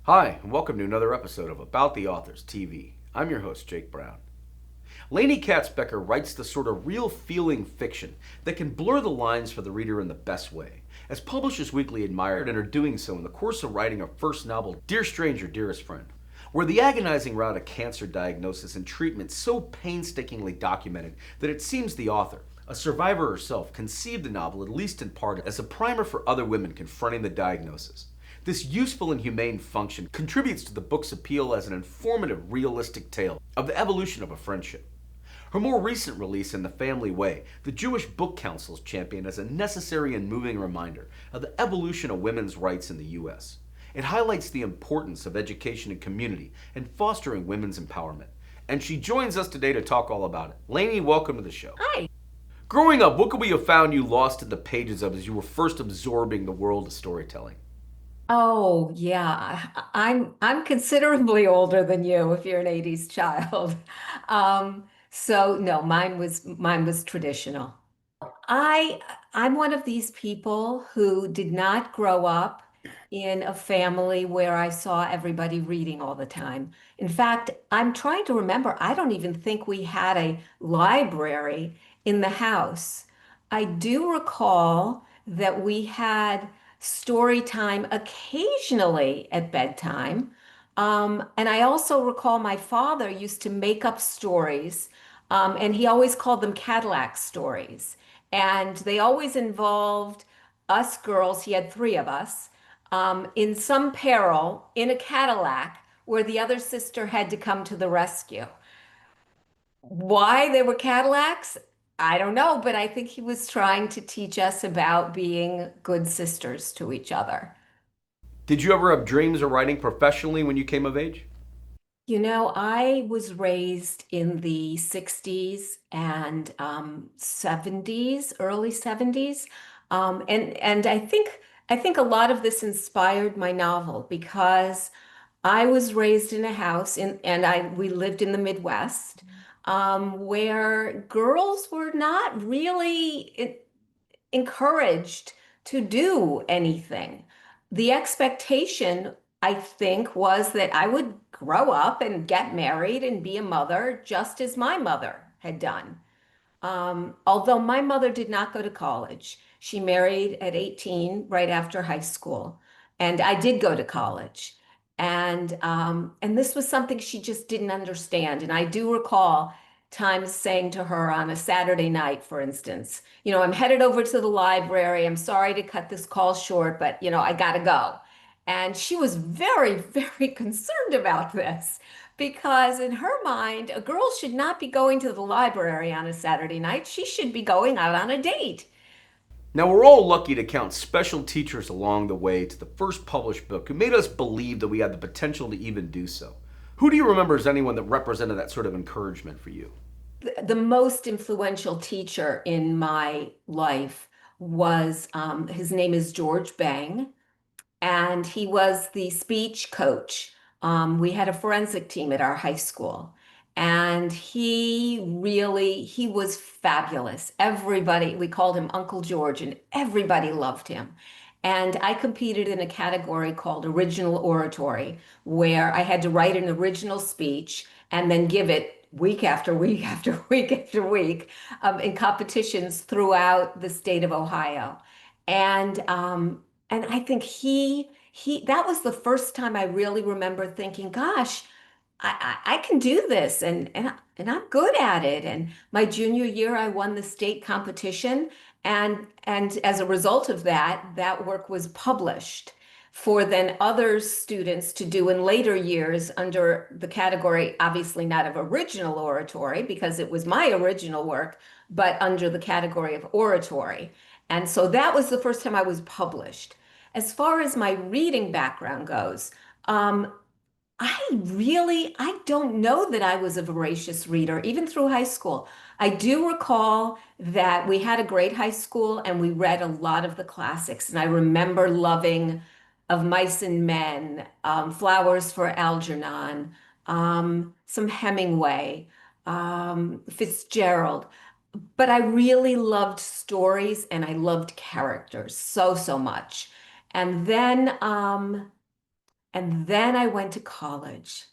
Hi, and welcome to another episode of About the Authors TV. I'm your host, Jake Brown. Laney Katz Becker writes the sort of real feeling fiction that can blur the lines for the reader in the best way. As Publishers Weekly admired and are doing so in the course of writing her first novel, Dear Stranger, Dearest Friend, where the agonizing route of cancer diagnosis and treatment so painstakingly documented that it seems the author, a survivor herself, conceived the novel, at least in part, as a primer for other women confronting the diagnosis. This useful and humane function contributes to the book's appeal as an informative, realistic tale of the evolution of a friendship. Her more recent release, In the Family Way, the Jewish Book Council's champion as a necessary and moving reminder of the evolution of women's rights in the U.S. It highlights the importance of education and community and fostering women's empowerment. And she joins us today to talk all about it. Laney, welcome to the show. Hi. Growing up, what could we have found you lost in the pages of as you were first absorbing the world of storytelling? Oh, yeah. I'm considerably older than you if you're an 80s child. So no, mine was traditional. I I'm one of these people who did not grow up in a family where I saw everybody reading all the time. In fact, I'm trying to remember, I don't even think we had a library in the house. I do recall that we had story time occasionally at bedtime. And I also recall my father used to make up stories, and he always called them Cadillac stories. And they always involved us girls, he had three of us, in some peril in a Cadillac where the other sister had to come to the rescue. Why they were Cadillacs? I don't know, but I think he was trying to teach us about being good sisters to each other. Did you ever have dreams of writing professionally when you came of age? I was raised in the 60s and 70s, early 70s. And I think a lot of this inspired my novel because I was raised in a house and we lived in the Midwest, where girls were not really encouraged to do anything. The expectation, I think, was that I would grow up and get married and be a mother just as my mother had done. Although my mother did not go to college, she married at 18, right after high school, and I did go to college. And this was something she just didn't understand. And I do recall times saying to her on a Saturday night, for instance, I'm headed over to the library. I'm sorry to cut this call short, but I gotta go. And she was very, very concerned about this because in her mind, a girl should not be going to the library on a Saturday night. She should be going out on a date. Now, we're all lucky to count special teachers along the way to the first published book who made us believe that we had the potential to even do so. Who do you remember as anyone that represented that sort of encouragement for you? The most influential teacher in my life was, his name is George Bang, and he was the speech coach. We had a forensic team at our high school, and he was fabulous. Everybody, we called him Uncle George, and everybody loved him. And I competed in a category called original oratory, where I had to write an original speech and then give it week after week after week after week, in competitions throughout the state of Ohio. And I think that was the first time I really remember thinking, gosh, I can do this and I'm good at it. And my junior year, I won the state competition. And as a result of that, that work was published for then other students to do in later years under the category, obviously not of original oratory, because it was my original work, but under the category of oratory. And so that was the first time I was published. As far as my reading background goes, um, I don't know that I was a voracious reader, even through high school. I do recall that we had a great high school and we read a lot of the classics. And I remember loving Of Mice and Men, Flowers for Algernon, some Hemingway, Fitzgerald. But I really loved stories and I loved characters so, so much. And then, And then I went to college.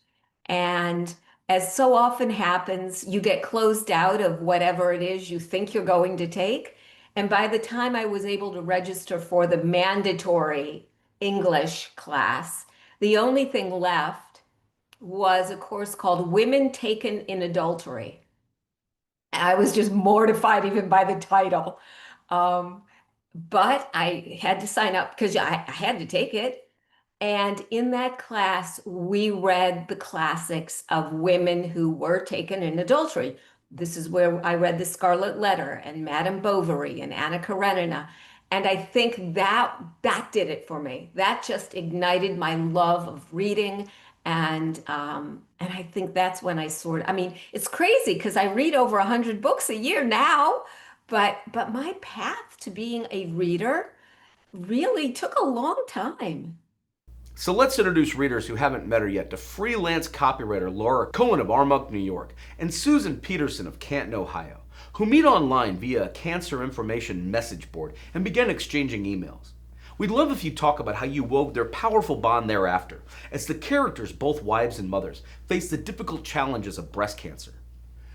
And as so often happens, you get closed out of whatever it is you think you're going to take. And by the time I was able to register for the mandatory English class, the only thing left was a course called Women Taken in Adultery. I was just mortified even by the title. Um, but I had to sign up because I had to take it. And in that class, we read the classics of women who were taken in adultery. This is where I read The Scarlet Letter and Madame Bovary and Anna Karenina. And I think that did it for me. That just ignited my love of reading. And I think that's when I mean, it's crazy because I read over 100 books a year now, but my path to being a reader really took a long time. So let's introduce readers who haven't met her yet to freelance copywriter Laura Cohen of Armonk, New York, and Susan Peterson of Canton, Ohio, who meet online via a cancer information message board and begin exchanging emails. We'd love if you talk about how you wove their powerful bond thereafter, as the characters, both wives and mothers, face the difficult challenges of breast cancer.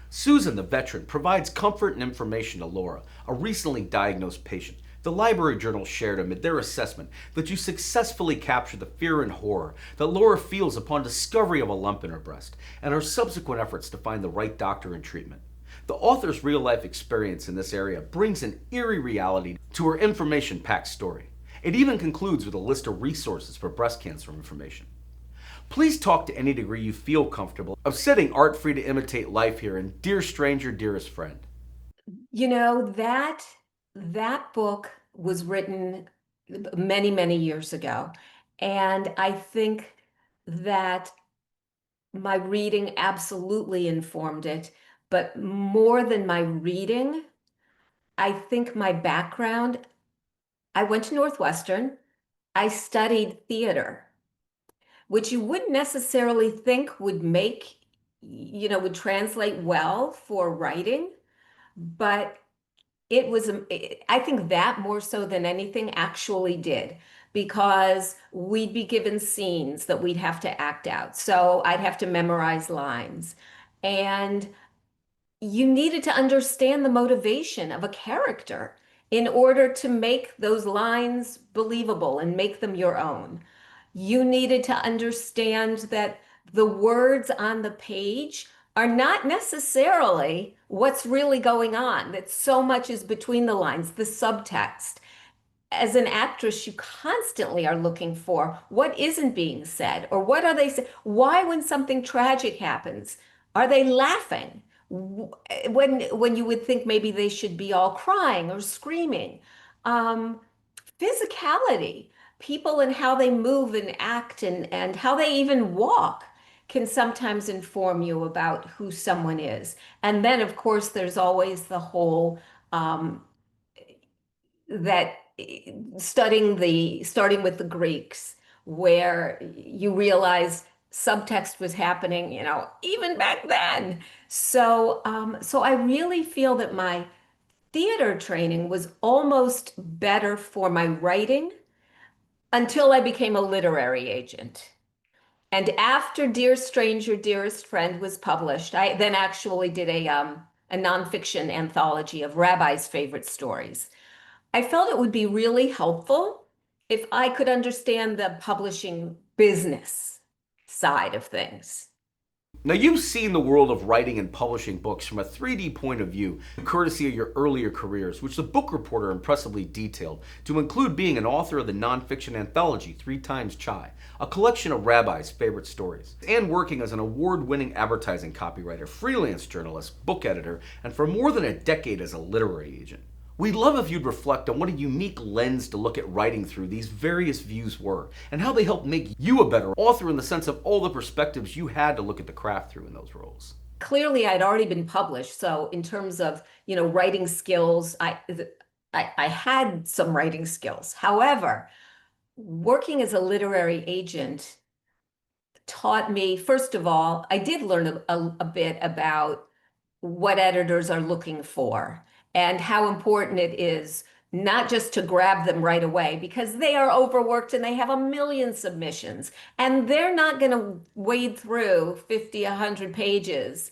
Susan, the veteran, provides comfort and information to Laura, a recently diagnosed patient. The library journal shared amid their assessment that you successfully capture the fear and horror that Laura feels upon discovery of a lump in her breast and her subsequent efforts to find the right doctor and treatment. The author's real-life experience in this area brings an eerie reality to her information-packed story. It even concludes with a list of resources for breast cancer information. Please talk to any degree you feel comfortable of setting art free to imitate life here in Dear Stranger, Dearest Friend. You know, that book was written many, many years ago. And I think that my reading absolutely informed it. But more than my reading, I think my background, I went to Northwestern. I studied theater, which you wouldn't necessarily think would translate well for writing. But I think that more so than anything actually did, because we'd be given scenes that we'd have to act out. So I'd have to memorize lines. And you needed to understand the motivation of a character in order to make those lines believable and make them your own. You needed to understand that the words on the page are not necessarily what's really going on, that so much is between the lines, the subtext. As an actress, you constantly are looking for what isn't being said, or what are they saying? Why, when something tragic happens, are they laughing? When you would think maybe they should be all crying or screaming. Um, Physicality, people and how they move and act and how they even walk can sometimes inform you about who someone is. And then, of course, there's always the whole that starting with the Greeks, where you realize subtext was happening, even back then. So I really feel that my theater training was almost better for my writing until I became a literary agent. And after Dear Stranger, Dearest Friend was published, I then actually did a nonfiction anthology of rabbis' favorite stories. I felt it would be really helpful if I could understand the publishing business side of things. Now, you've seen the world of writing and publishing books from a 3D point of view, courtesy of your earlier careers, which the book reporter impressively detailed, to include being an author of the nonfiction anthology Three Times Chai, a collection of rabbis' favorite stories, and working as an award-winning advertising copywriter, freelance journalist, book editor, and for more than a decade as a literary agent. We'd love if you'd reflect on what a unique lens to look at writing through these various views were, and how they helped make you a better author in the sense of all the perspectives you had to look at the craft through in those roles. Clearly, I'd already been published, so in terms of, writing skills, I had some writing skills. However, working as a literary agent taught me, first of all, I did learn a bit about what editors are looking for and how important it is not just to grab them right away because they are overworked and they have a million submissions and they're not going to wade through 50, 100 pages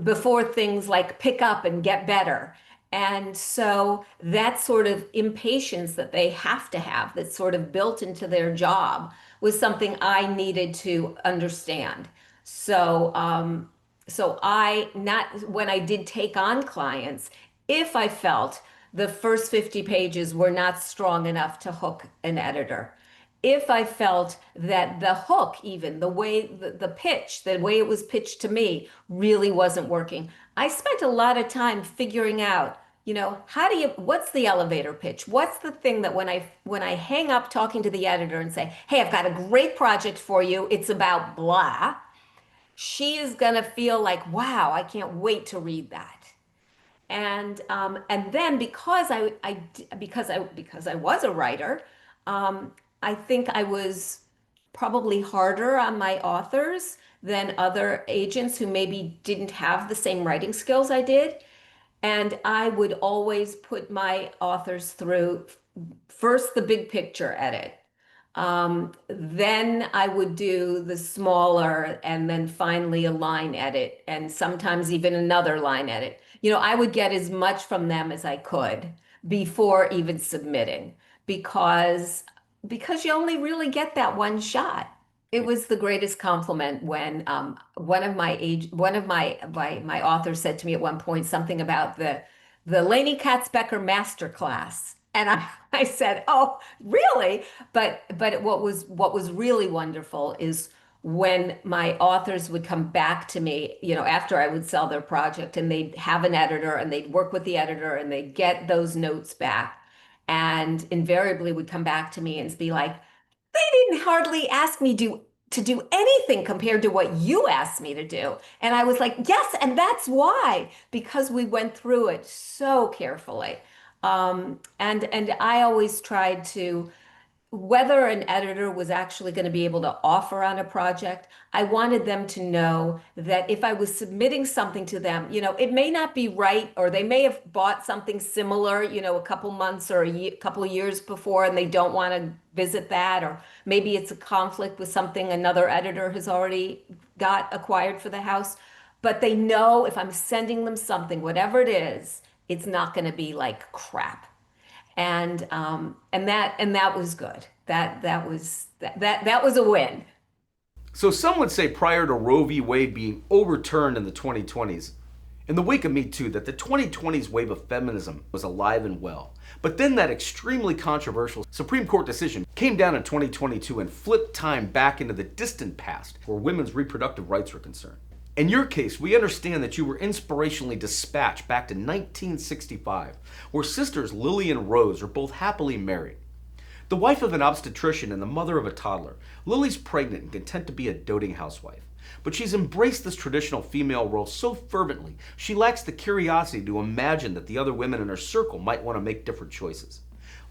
before things like pick up and get better. And so that sort of impatience that they have to have, that's sort of built into their job, was something I needed to understand. So, so I not when I did take on clients, if I felt the first 50 pages were not strong enough to hook an editor, if I felt that the hook, even the way the pitch, the way it was pitched to me, really wasn't working, I spent a lot of time figuring out, what's the elevator pitch? What's the thing that when I hang up talking to the editor and say, hey, I've got a great project for you, it's about blah, she is gonna feel like, wow, I can't wait to read that. And then because I was a writer, I think I was probably harder on my authors than other agents who maybe didn't have the same writing skills I did. And I would always put my authors through first the big picture edit. Then I would do the smaller and then finally a line edit and sometimes even another line edit. I would get as much from them as I could before even submitting because because you only really get that one shot. It was the greatest compliment when one of my authors said to me at one point something about the Laney Katz Becker masterclass. And I said, "Oh, really?" But what was really wonderful is when my authors would come back to me, after I would sell their project and they'd have an editor and they'd work with the editor and they'd get those notes back and invariably would come back to me and be like, they didn't hardly ask me to do anything compared to what you asked me to do. And I was like, yes, and that's why, because we went through it so carefully. And I always tried to, whether an editor was actually going to be able to offer on a project, I wanted them to know that if I was submitting something to them, it may not be right, or they may have bought something similar, a couple months or couple of years before, and they don't want to visit that, or maybe it's a conflict with something another editor has already got acquired for the house. But they know if I'm sending them something, whatever it is, it's not going to be like crap. And that was good. That was a win. So some would say prior to Roe v. Wade being overturned in the 2020s, in the wake of Me Too, that the 2020s wave of feminism was alive and well. But then that extremely controversial Supreme Court decision came down in 2022 and flipped time back into the distant past where women's reproductive rights were concerned. In your case, we understand that you were inspirationally dispatched back to 1965, where sisters Lily and Rose are both happily married. The wife of an obstetrician and the mother of a toddler, Lily's pregnant and content to be a doting housewife. But she's embraced this traditional female role so fervently, she lacks the curiosity to imagine that the other women in her circle might want to make different choices.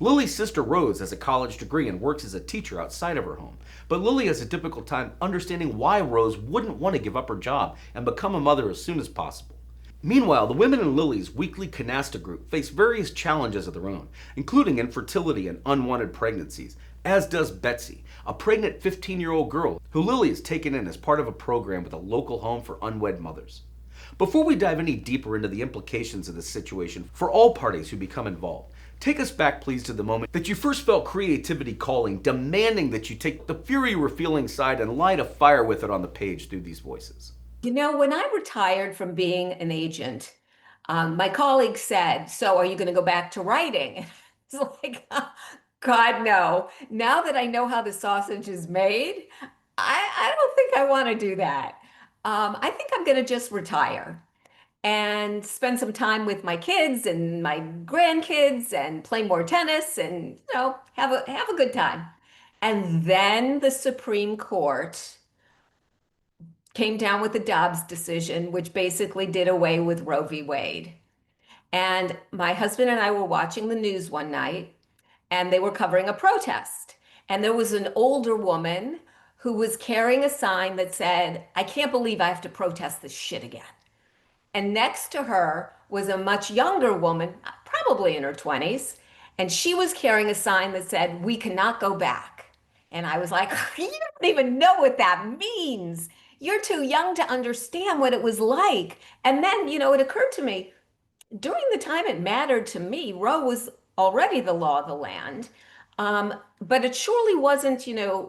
Lily's sister Rose has a college degree and works as a teacher outside of her home, but Lily has a difficult time understanding why Rose wouldn't want to give up her job and become a mother as soon as possible. Meanwhile, the women in Lily's weekly canasta group face various challenges of their own, including infertility and unwanted pregnancies, as does Betsy, a pregnant 15-year-old girl who Lily has taken in as part of a program with a local home for unwed mothers. Before we dive any deeper into the implications of this situation for all parties who become involved, take us back, please, to the moment that you first felt creativity calling, demanding that you take the fury you were feeling inside and light a fire with it on the page through these voices. When I retired from being an agent, my colleague said, "So are you going to go back to writing?" It's like, God, no. Now that I know how the sausage is made, I don't think I want to do that. I think I'm going to just retire and spend some time with my kids and my grandkids and play more tennis and have a good time. And then the Supreme Court came down with the Dobbs decision, which basically did away with Roe v. Wade. And my husband and I were watching the news one night, and they were covering a protest. And there was an older woman who was carrying a sign that said, "I can't believe I have to protest this shit again." And next to her was a much younger woman, probably in her 20s, And she was carrying a sign that said, "We cannot go back." And I was like, "You don't even know what that means. You're too young to understand what it was like." And then, it occurred to me, during the time it mattered to me, Roe was already the law of the land. But it surely wasn't,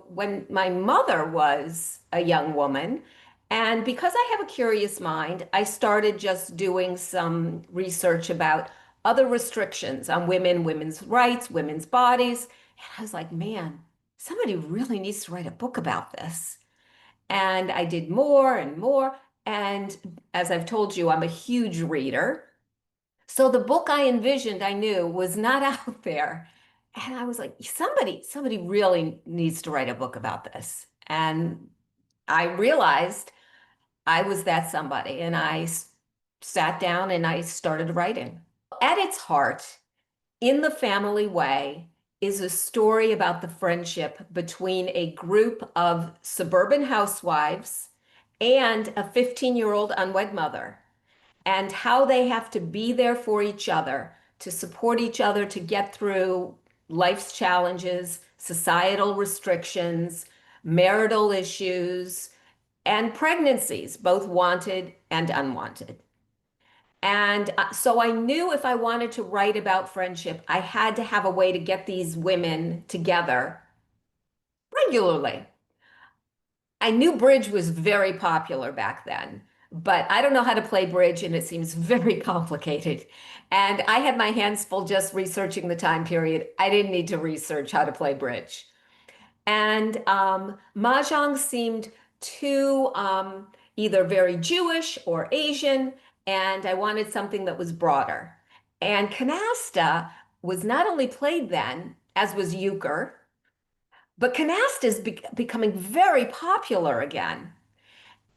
when my mother was a young woman. And because I have a curious mind, I started just doing some research about other restrictions on women, women's rights, women's bodies. And I was like, man, somebody really needs to write a book about this. And I did more and more. And as I've told you, I'm a huge reader. So the book I envisioned, I knew was not out there. And I was like, somebody really needs to write a book about this. And I realized I was that somebody. And sat down and I started writing. At its heart, In the Family Way is a story about the friendship between a group of suburban housewives and a 15-year-old unwed mother, and how they have to be there for each other, to support each other, to get through life's challenges, societal restrictions, marital issues, and pregnancies, both wanted and unwanted. And so I knew if I wanted to write about friendship, I had to have a way to get these women together regularly. I knew bridge was very popular back then, but I don't know how to play bridge and it seems very complicated. And I had my hands full just researching the time period. I didn't need to research how to play bridge. And Mahjong seemed too either very Jewish or Asian, and I wanted something that was broader. And canasta was not only played then, as was euchre, but canasta is becoming very popular again.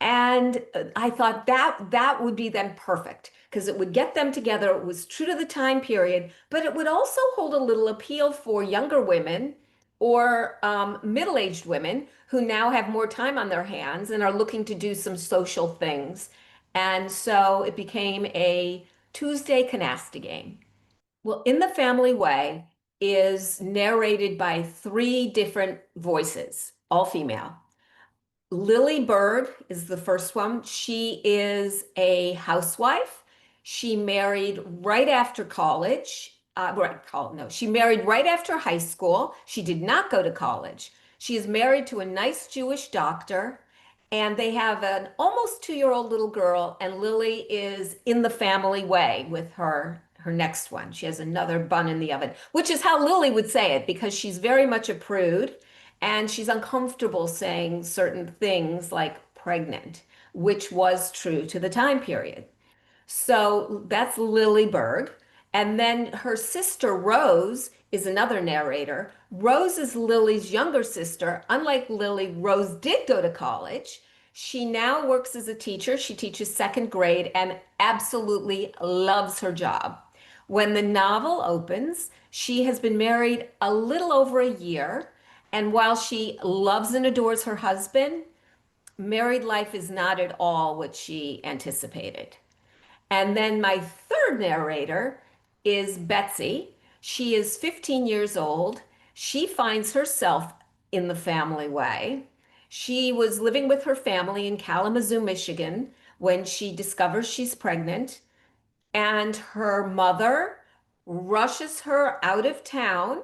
And I thought that would be then perfect because it would get them together. It was true to the time period, but it would also hold a little appeal for younger women or middle-aged women who now have more time on their hands and are looking to do some social things. And so it became a Tuesday canasta game. Well, In the Family Way is narrated by three different voices, all female. Lily Bird is the first one. She is a housewife. She married right after college. No, she married right after high school. She did not go to college. She is married to a nice Jewish doctor, and they have an almost 2-year-old little girl. And Lily is in the family way with her next one. She has another bun in the oven, which is how Lily would say it because she's very much a prude. And she's uncomfortable saying certain things like pregnant, which was true to the time period. So that's Lily Berg. And then her sister Rose is another narrator. Rose is Lily's younger sister. Unlike Lily, Rose did go to college. She now works as a teacher. She teaches second grade and absolutely loves her job. When the novel opens, she has been married a little over a year. And while she loves and adores her husband, married life is not at all what she anticipated. And then my third narrator is Betsy. She is 15 years old. She finds herself in the family way. She was living with her family in Kalamazoo, Michigan, when she discovers she's pregnant, and her mother rushes her out of town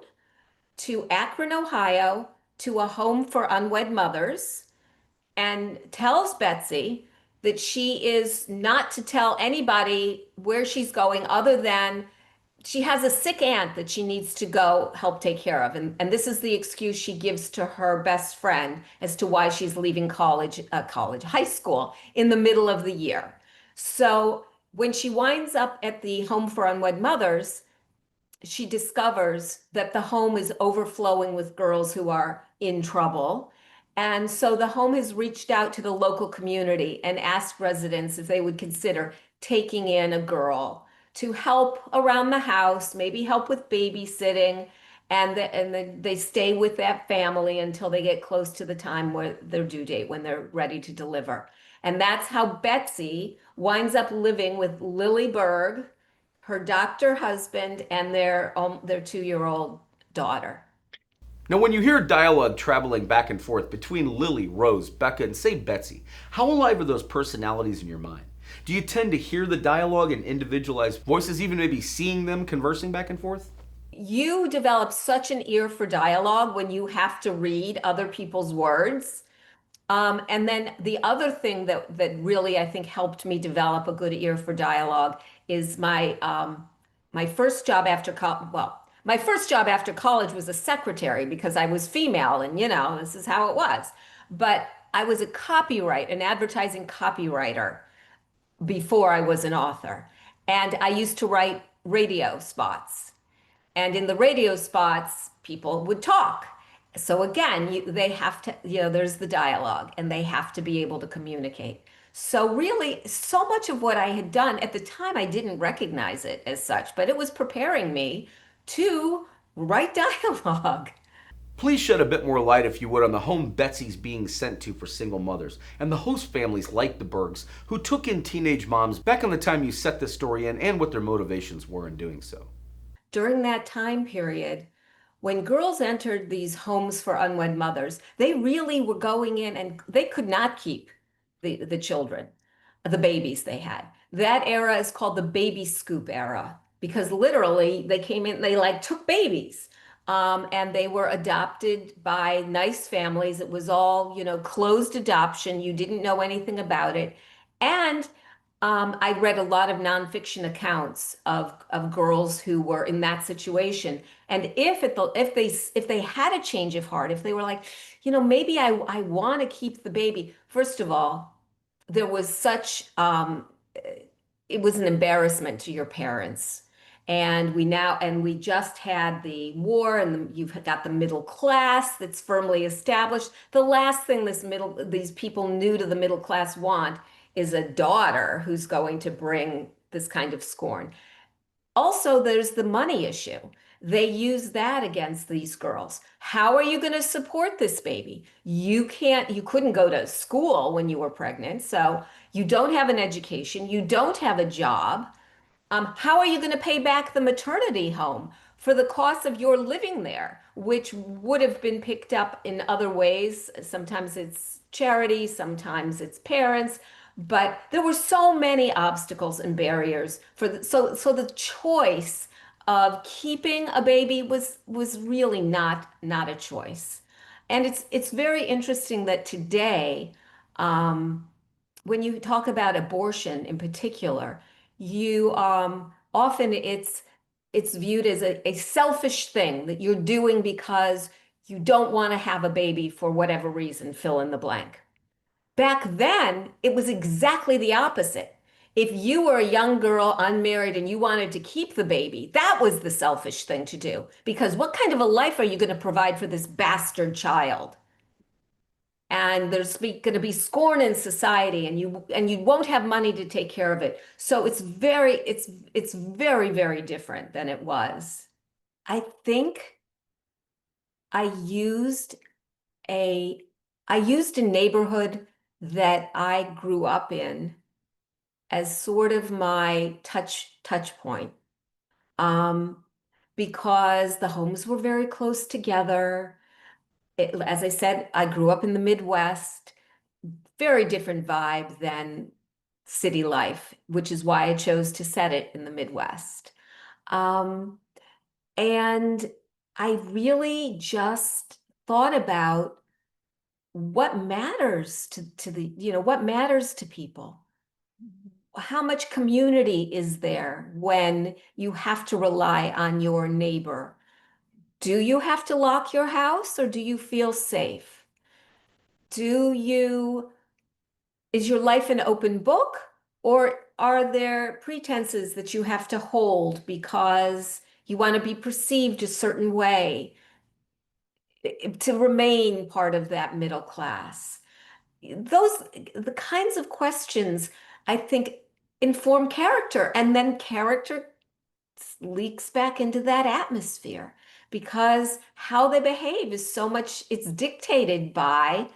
to Akron, Ohio, to a home for unwed mothers, and tells Betsy that she is not to tell anybody where she's going other than she has a sick aunt that she needs to go help take care of. And this is the excuse she gives to her best friend as to why she's leaving high school in the middle of the year. So when she winds up at the home for unwed mothers, she discovers that the home is overflowing with girls who are in trouble. And so the home has reached out to the local community and asked residents if they would consider taking in a girl to help around the house, maybe help with babysitting, and they stay with that family until they get close to the time where their due date, when they're ready to deliver. And that's how Betsy winds up living with Lily Berg her doctor husband, and their 2-year-old daughter. Now, when you hear dialogue traveling back and forth between Lily, Rose, Becca, and say Betsy, how alive are those personalities in your mind? Do you tend to hear the dialogue in individualized voices, even maybe seeing them conversing back and forth? You develop such an ear for dialogue when you have to read other people's words. And then the other thing that really I think helped me develop a good ear for dialogue is my first job after college. Well, my first job after college was a secretary because I was female, and this is how it was. But I was an advertising copywriter before I was an author, and I used to write radio spots. And in the radio spots, people would talk. So again, they have to, there's the dialogue and they have to be able to communicate. So really, so much of what I had done at the time, I didn't recognize it as such, but it was preparing me to write dialogue. Please shed a bit more light, if you would, on the home Betsy's being sent to for single mothers and the host families like the Bergs who took in teenage moms back on the time you set this story in and what their motivations were in doing so. During that time period, when girls entered these homes for unwed mothers, they really were going in and they could not keep the children, the babies they had. That era is called the baby scoop era because literally they came in, they like took babies. And they were adopted by nice families. It was all, closed adoption. You didn't know anything about it. And I read a lot of nonfiction accounts of girls who were in that situation. And if they had a change of heart, if they were like, maybe I want to keep the baby. First of all, there was such it was an embarrassment to your parents. And we just had the war, and you've got the middle class that's firmly established. The last thing these people new to the middle class want is a daughter who's going to bring this kind of scorn. Also, there's the money issue. They use that against these girls. How are you going to support this baby? You couldn't go to school when you were pregnant, so you don't have an education, you don't have a job. How are you going to pay back the maternity home for the cost of your living there, which would have been picked up in other ways? Sometimes it's charity, sometimes it's parents, but there were so many obstacles and barriers so the choice of keeping a baby was really not a choice. And it's very interesting that today, when you talk about abortion in particular, you often it's viewed as a selfish thing that you're doing because you don't want to have a baby for whatever reason, fill in the blank. Back then, it was exactly the opposite. If you were a young girl, unmarried, and you wanted to keep the baby, that was the selfish thing to do. Because what kind of a life are you going to provide for this bastard child? And there's going to be scorn in society, and you won't have money to take care of it. So it's very, very different than it was. I think I used a I used a neighborhood that I grew up in as sort of my touch point. Um, because the homes were very close together. As I said, I grew up in the Midwest, very different vibe than city life, which is why I chose to set it in the Midwest. Um, and I really just thought about what matters what matters to people. How much community is there when you have to rely on your neighbor? Do you have to lock your house or do you feel safe? Do you, is your life an open book or are there pretenses that you have to hold because you want to be perceived a certain way to remain part of that middle class? The kinds of questions I think inform character, and then character leaks back into that atmosphere because how they behave is so much, it's dictated by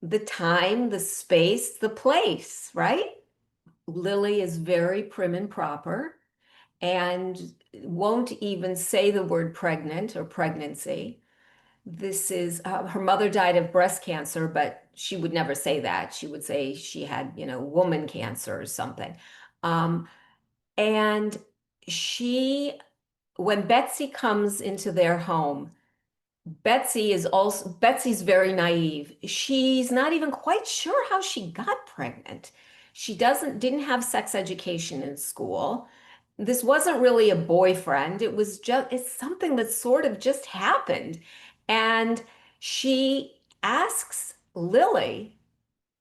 the time, the space, the place, right? Lily is very prim and proper, and won't even say the word pregnant or pregnancy. This is her mother died of breast cancer, but she would never say that. She would say she had, woman cancer or something. Um, and she, when Betsy comes into their home, Betsy's very naive. She's not even quite sure how she got pregnant. She didn't have sex education in school. This wasn't really a boyfriend. It's something that sort of just happened. And she asks Lily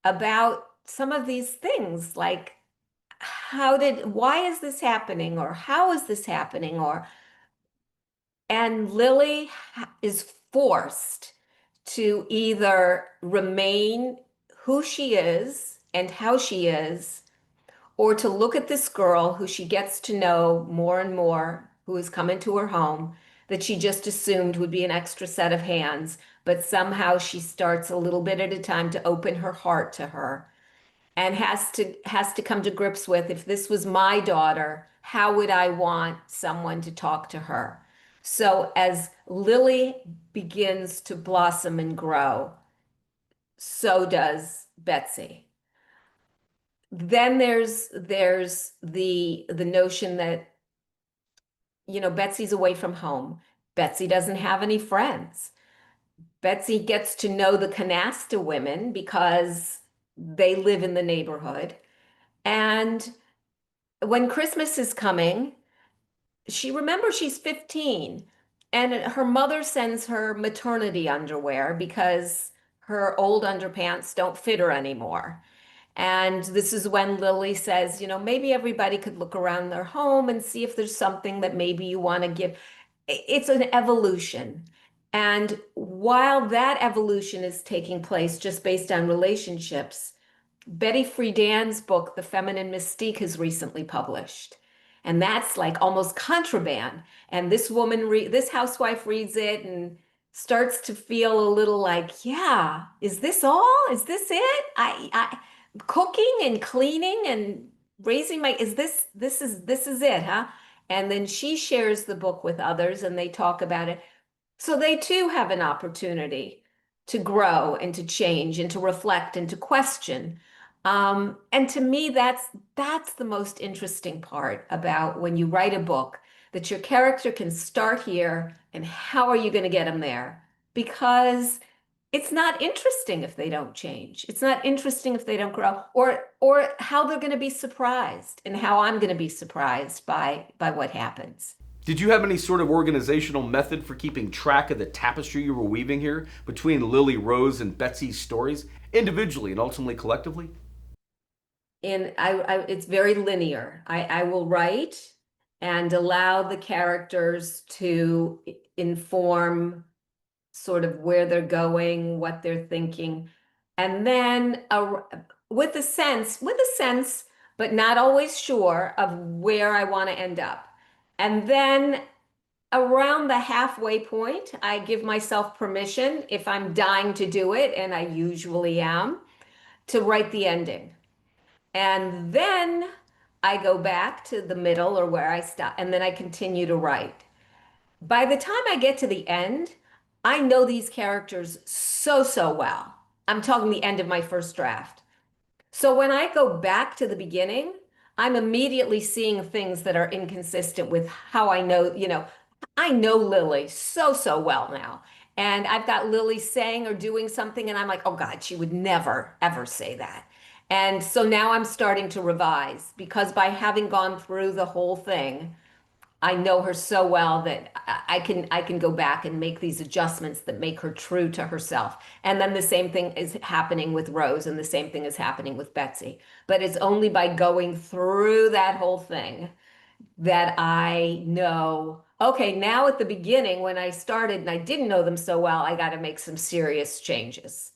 about some of these things, like why is this happening? Or how is this happening? And Lily is forced to either remain who she is and how she is, or to look at this girl who she gets to know more and more, who has come into her home, that she just assumed would be an extra set of hands, but somehow she starts a little bit at a time to open her heart to her and has to come to grips with, if this was my daughter, how would I want someone to talk to her? So as Lily begins to blossom and grow, so does Betsy. Then there's the notion that, Betsy's away from home. Betsy doesn't have any friends. Betsy gets to know the Canasta women because they live in the neighborhood. And when Christmas is coming, she remembers she's 15 and her mother sends her maternity underwear because her old underpants don't fit her anymore. And this is when Lily says, maybe everybody could look around their home and see if there's something that maybe you want to give. It's an evolution. And while that evolution is taking place just based on relationships, Betty Friedan's book, The Feminine Mystique, has recently published. And that's like almost contraband. And this housewife reads it and starts to feel a little like, yeah, is this all? Is this it? I cooking and cleaning and raising this is it, huh? And then she shares the book with others and they talk about it. So they too have an opportunity to grow and to change and to reflect and to question. And to me, that's the most interesting part about when you write a book, that your character can start here and how are you going to get them there? Because it's not interesting if they don't change. It's not interesting if they don't grow, or how they're going to be surprised and how I'm going to be surprised by what happens. Did you have any sort of organizational method for keeping track of the tapestry you were weaving here between Lily Rose and Betsy's stories, individually and ultimately collectively? And it's very linear. I will write and allow the characters to inform sort of where they're going, what they're thinking, and then with a sense, but not always sure of where I want to end up. And then around the halfway point, I give myself permission, if I'm dying to do it, and I usually am, to write the ending. And then I go back to the middle or where I stop, and then I continue to write. By the time I get to the end, I know these characters so well. I'm talking the end of my first draft. So when I go back to the beginning, I'm immediately seeing things that are inconsistent with how I know Lily so well now. And I've got Lily saying or doing something, and I'm like, oh God, she would never, ever say that. And so now I'm starting to revise because by having gone through the whole thing, I know her so well that I can go back and make these adjustments that make her true to herself. And then the same thing is happening with Rose, and the same thing is happening with Betsy. But it's only by going through that whole thing that I know, okay, now at the beginning when I started and I didn't know them so well, I got to make some serious changes.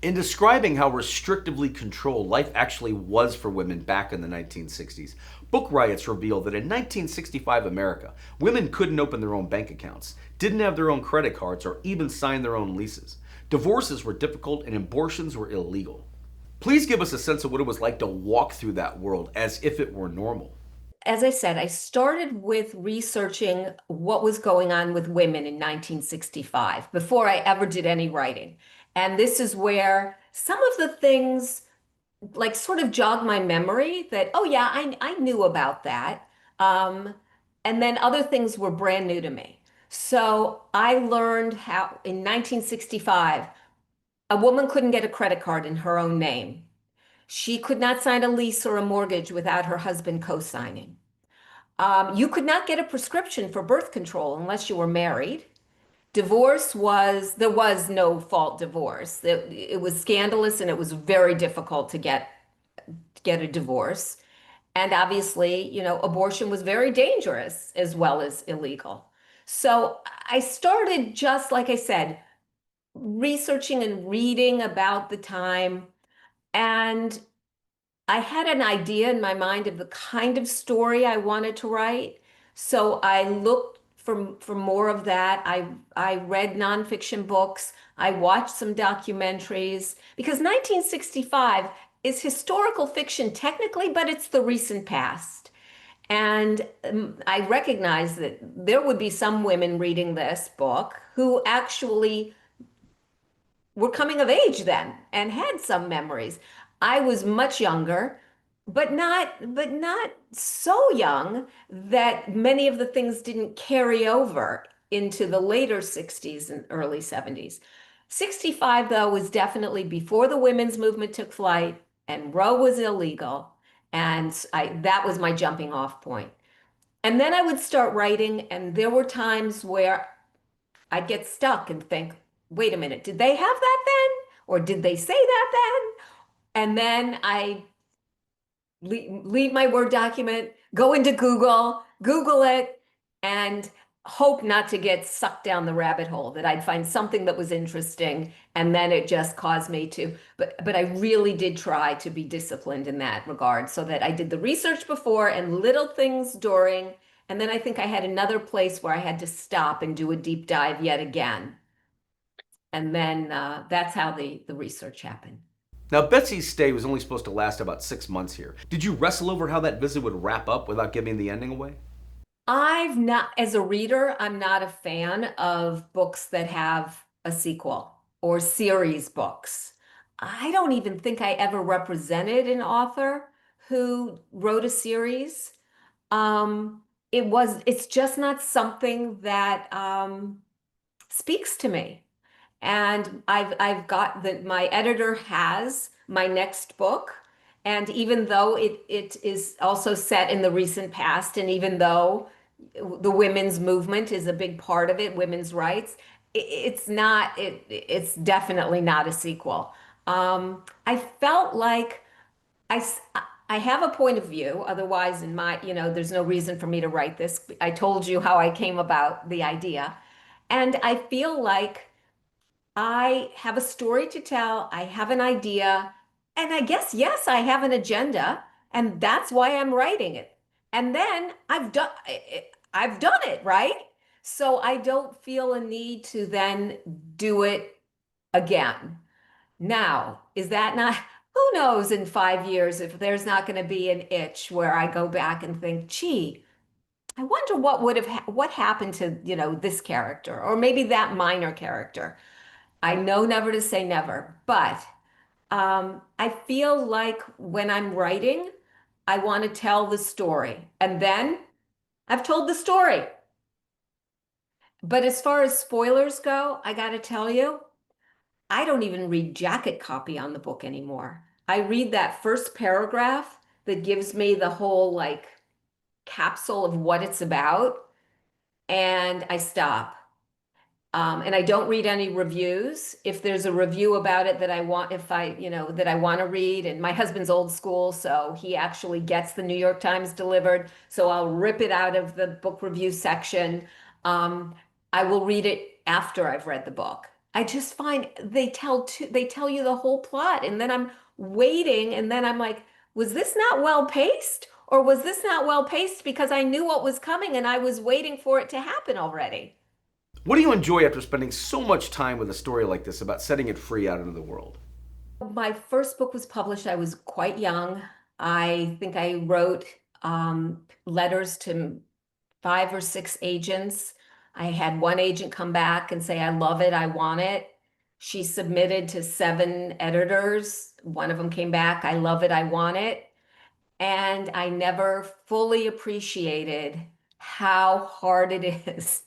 In describing how restrictively controlled life actually was for women back in the 1960s, book riots reveal that in 1965 America, women couldn't open their own bank accounts, didn't have their own credit cards, or even sign their own leases. Divorces were difficult and abortions were illegal. Please give us a sense of what it was like to walk through that world as if it were normal. as I said, I started with researching what was going on with women in 1965 before I ever did any writing. And this is where some of the things like sort of jogged my memory that, oh yeah, I knew about that. Um, and then other things were brand new to me. So I learned how in 1965, a woman couldn't get a credit card in her own name. She could not sign a lease or a mortgage without her husband co-signing. You could not get a prescription for birth control unless you were married. There was no fault divorce. It was scandalous and it was very difficult to get a divorce. And obviously, abortion was very dangerous as well as illegal. So I started, just like I said, researching and reading about the time. And I had an idea in my mind of the kind of story I wanted to write. So I looked for more of that. I read nonfiction books. I watched some documentaries because 1965 is historical fiction technically, but it's the recent past. And I recognized that there would be some women reading this book who actually were coming of age then and had some memories. I was much younger, but not so young that many of the things didn't carry over into the later 60s and early 70s. 65, though, was definitely before the women's movement took flight and Roe was illegal. And that was my jumping off point. And then I would start writing, and there were times where I'd get stuck and think, wait a minute, did they have that then? Or did they say that then? And then I leave my Word document, go into Google it, and hope not to get sucked down the rabbit hole, that I'd find something that was interesting. And then it just caused me to, but I really did try to be disciplined in that regard so that I did the research before and little things during. And then I think I had another place where I had to stop and do a deep dive yet again. And then that's how the research happened. Now, Betsy's stay was only supposed to last about 6 months here. Did you wrestle over how that visit would wrap up without giving the ending away? I've not, as a reader, I'm not a fan of books that have a sequel or series books. I don't even think I ever represented an author who wrote a series. It's just not something that speaks to me. And I've got that my editor has my next book. And even though it is also set in the recent past, and even though the women's movement is a big part of it, women's rights, it's definitely not a sequel. I felt like I, s- I have a point of view. Otherwise, there's no reason for me to write this. I told you how I came about the idea. And I feel like I have a story to tell. I have an idea. And I guess, yes, I have an agenda. And that's why I'm writing it. And then I've done it, right? So I don't feel a need to then do it again. Now, is that not, who knows in 5 years if there's not going to be an itch where I go back and think, gee, I wonder what happened to, this character or maybe that minor character. I know never to say never, but I feel like when I'm writing, I want to tell the story. And then I've told the story. But as far as spoilers go, I got to tell you, I don't even read jacket copy on the book anymore. I read that first paragraph that gives me the whole like capsule of what it's about, and I stop. And I don't read any reviews. If there's a review about it that I want, if I, that I want to read, and my husband's old school, so he actually gets the New York Times delivered. So I'll rip it out of the book review section. Um, I will read it after I've read the book. I just find they tell you the whole plot, and then I'm waiting, and then I'm like, was this not well paced? Or was this not well paced because I knew what was coming and I was waiting for it to happen already? What do you enjoy after spending so much time with a story like this about setting it free out into the world? My first book was published. I was quite young. I think I wrote letters to 5 or 6 agents. I had one agent come back and say, I love it, I want it. She submitted to 7 editors. One of them came back, I love it, I want it. And I never fully appreciated how hard it is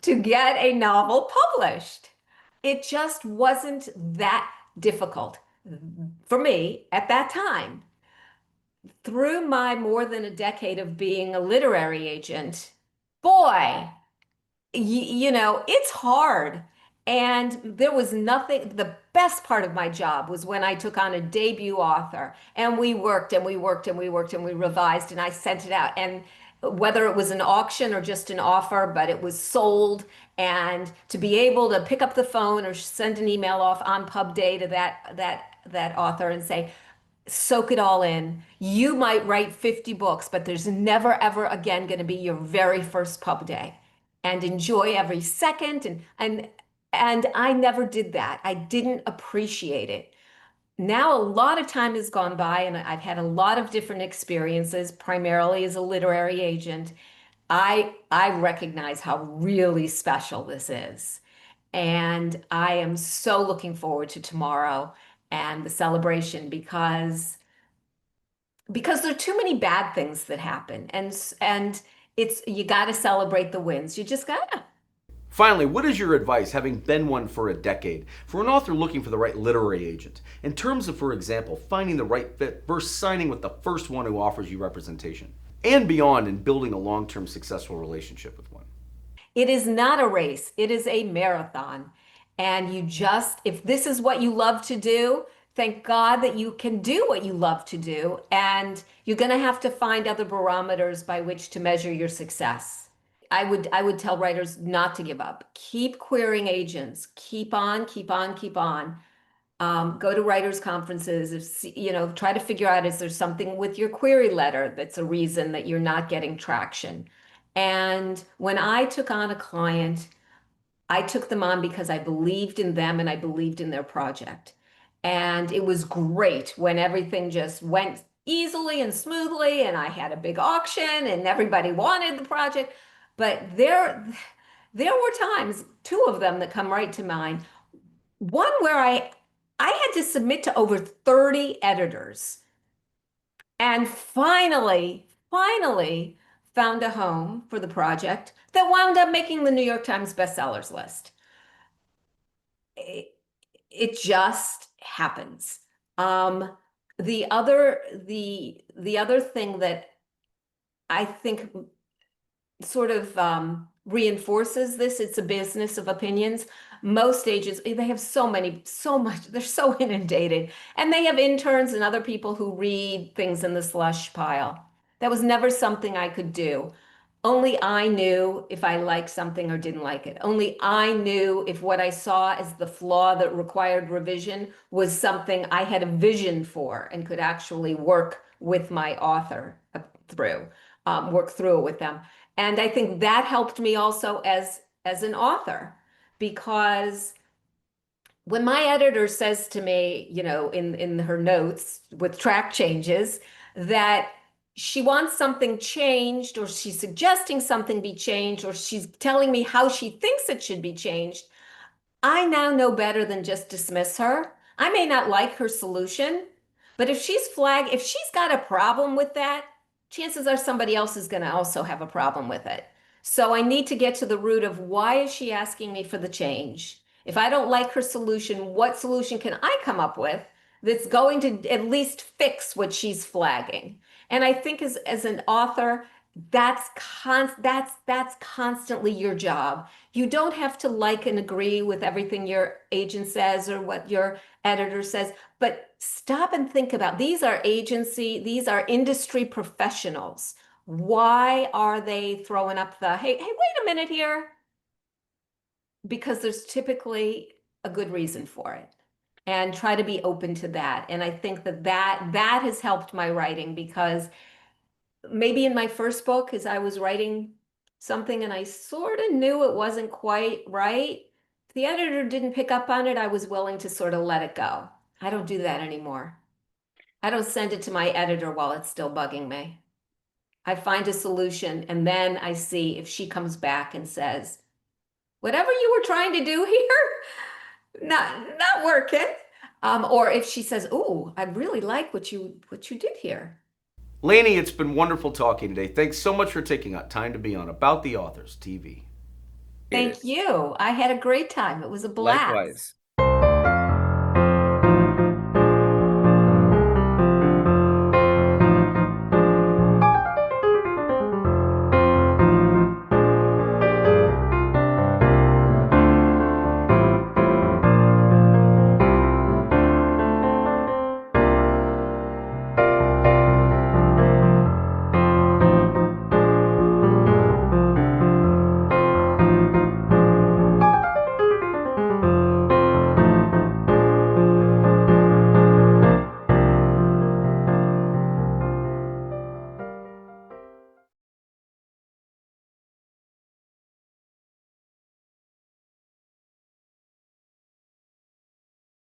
to get a novel published. It just wasn't that difficult for me at that time. Through my more than a decade of being a literary agent, boy, it's hard. And there was nothing, the best part of my job was when I took on a debut author and we worked and we worked and we worked and we revised and I sent it out. And whether it was an auction or just an offer, but it was sold. And to be able to pick up the phone or send an email off on pub day to that author and say, soak it all in. You might write 50 books, but there's never, ever again going to be your very first pub day. And enjoy every second. And I never did that. I didn't appreciate it. Now a lot of time has gone by, and I've had a lot of different experiences, primarily as a literary agent. I recognize how really special this is. And I am so looking forward to tomorrow and the celebration because there are too many bad things that happen and it's you got to celebrate the wins. You just gotta. Finally, what is your advice, having been one for a decade, for an author looking for the right literary agent, in terms of, for example, finding the right fit versus signing with the first one who offers you representation, and beyond in building a long-term successful relationship with one? It is not a race, it is a marathon. And if this is what you love to do, thank God that you can do what you love to do. And you're going to have to find other barometers by which to measure your success. I would tell writers not to give up. Keep querying agents. Keep on, keep on, keep on. Go to writers' conferences. Try to figure out, is there something with your query letter that's a reason that you're not getting traction? And when I took on a client, I took them on because I believed in them and I believed in their project. And it was great when everything just went easily and smoothly, and I had a big auction and everybody wanted the project. But there were times, 2 of them that come right to mind. One where I had to submit to over 30 editors and finally found a home for the project that wound up making the New York Times bestsellers list. It, it just happens. Um, the other thing that I think sort of reinforces this. It's a business of opinions. Most agents, they have so much, they're so inundated. And they have interns and other people who read things in the slush pile. That was never something I could do. Only I knew if I liked something or didn't like it. Only I knew if what I saw as the flaw that required revision was something I had a vision for and could actually work with my author through, work through it with them. And I think that helped me also as an author, because when my editor says to me, in her notes with track changes, that she wants something changed, or she's suggesting something be changed, or she's telling me how she thinks it should be changed, I now know better than just dismiss her. I may not like her solution, but if she's got a problem with that, chances are somebody else is going to also have a problem with it. So I need to get to the root of, why is she asking me for the change? If I don't like her solution, what solution can I come up with that's going to at least fix what she's flagging? And I think as an author, that's constantly your job. You don't have to like and agree with everything your agent says or what your editor says, but stop and think about, these are industry professionals. Why are they throwing up the, hey, wait a minute here? Because there's typically a good reason for it. And try to be open to that. And I think that has helped my writing, because maybe in my first book, as I was writing something and I sort of knew it wasn't quite right, if the editor didn't pick up on it, I was willing to sort of let it go. I don't do that anymore. I don't send it to my editor while it's still bugging me. I find a solution, and then I see if she comes back and says, whatever you were trying to do here, not working. Or if she says, "Oh, I really like what you did here." Laney, it's been wonderful talking today. Thanks so much for taking out time to be on About the Authors TV. Appreciate Thank it. you. I had a great time. It was a blast. Likewise.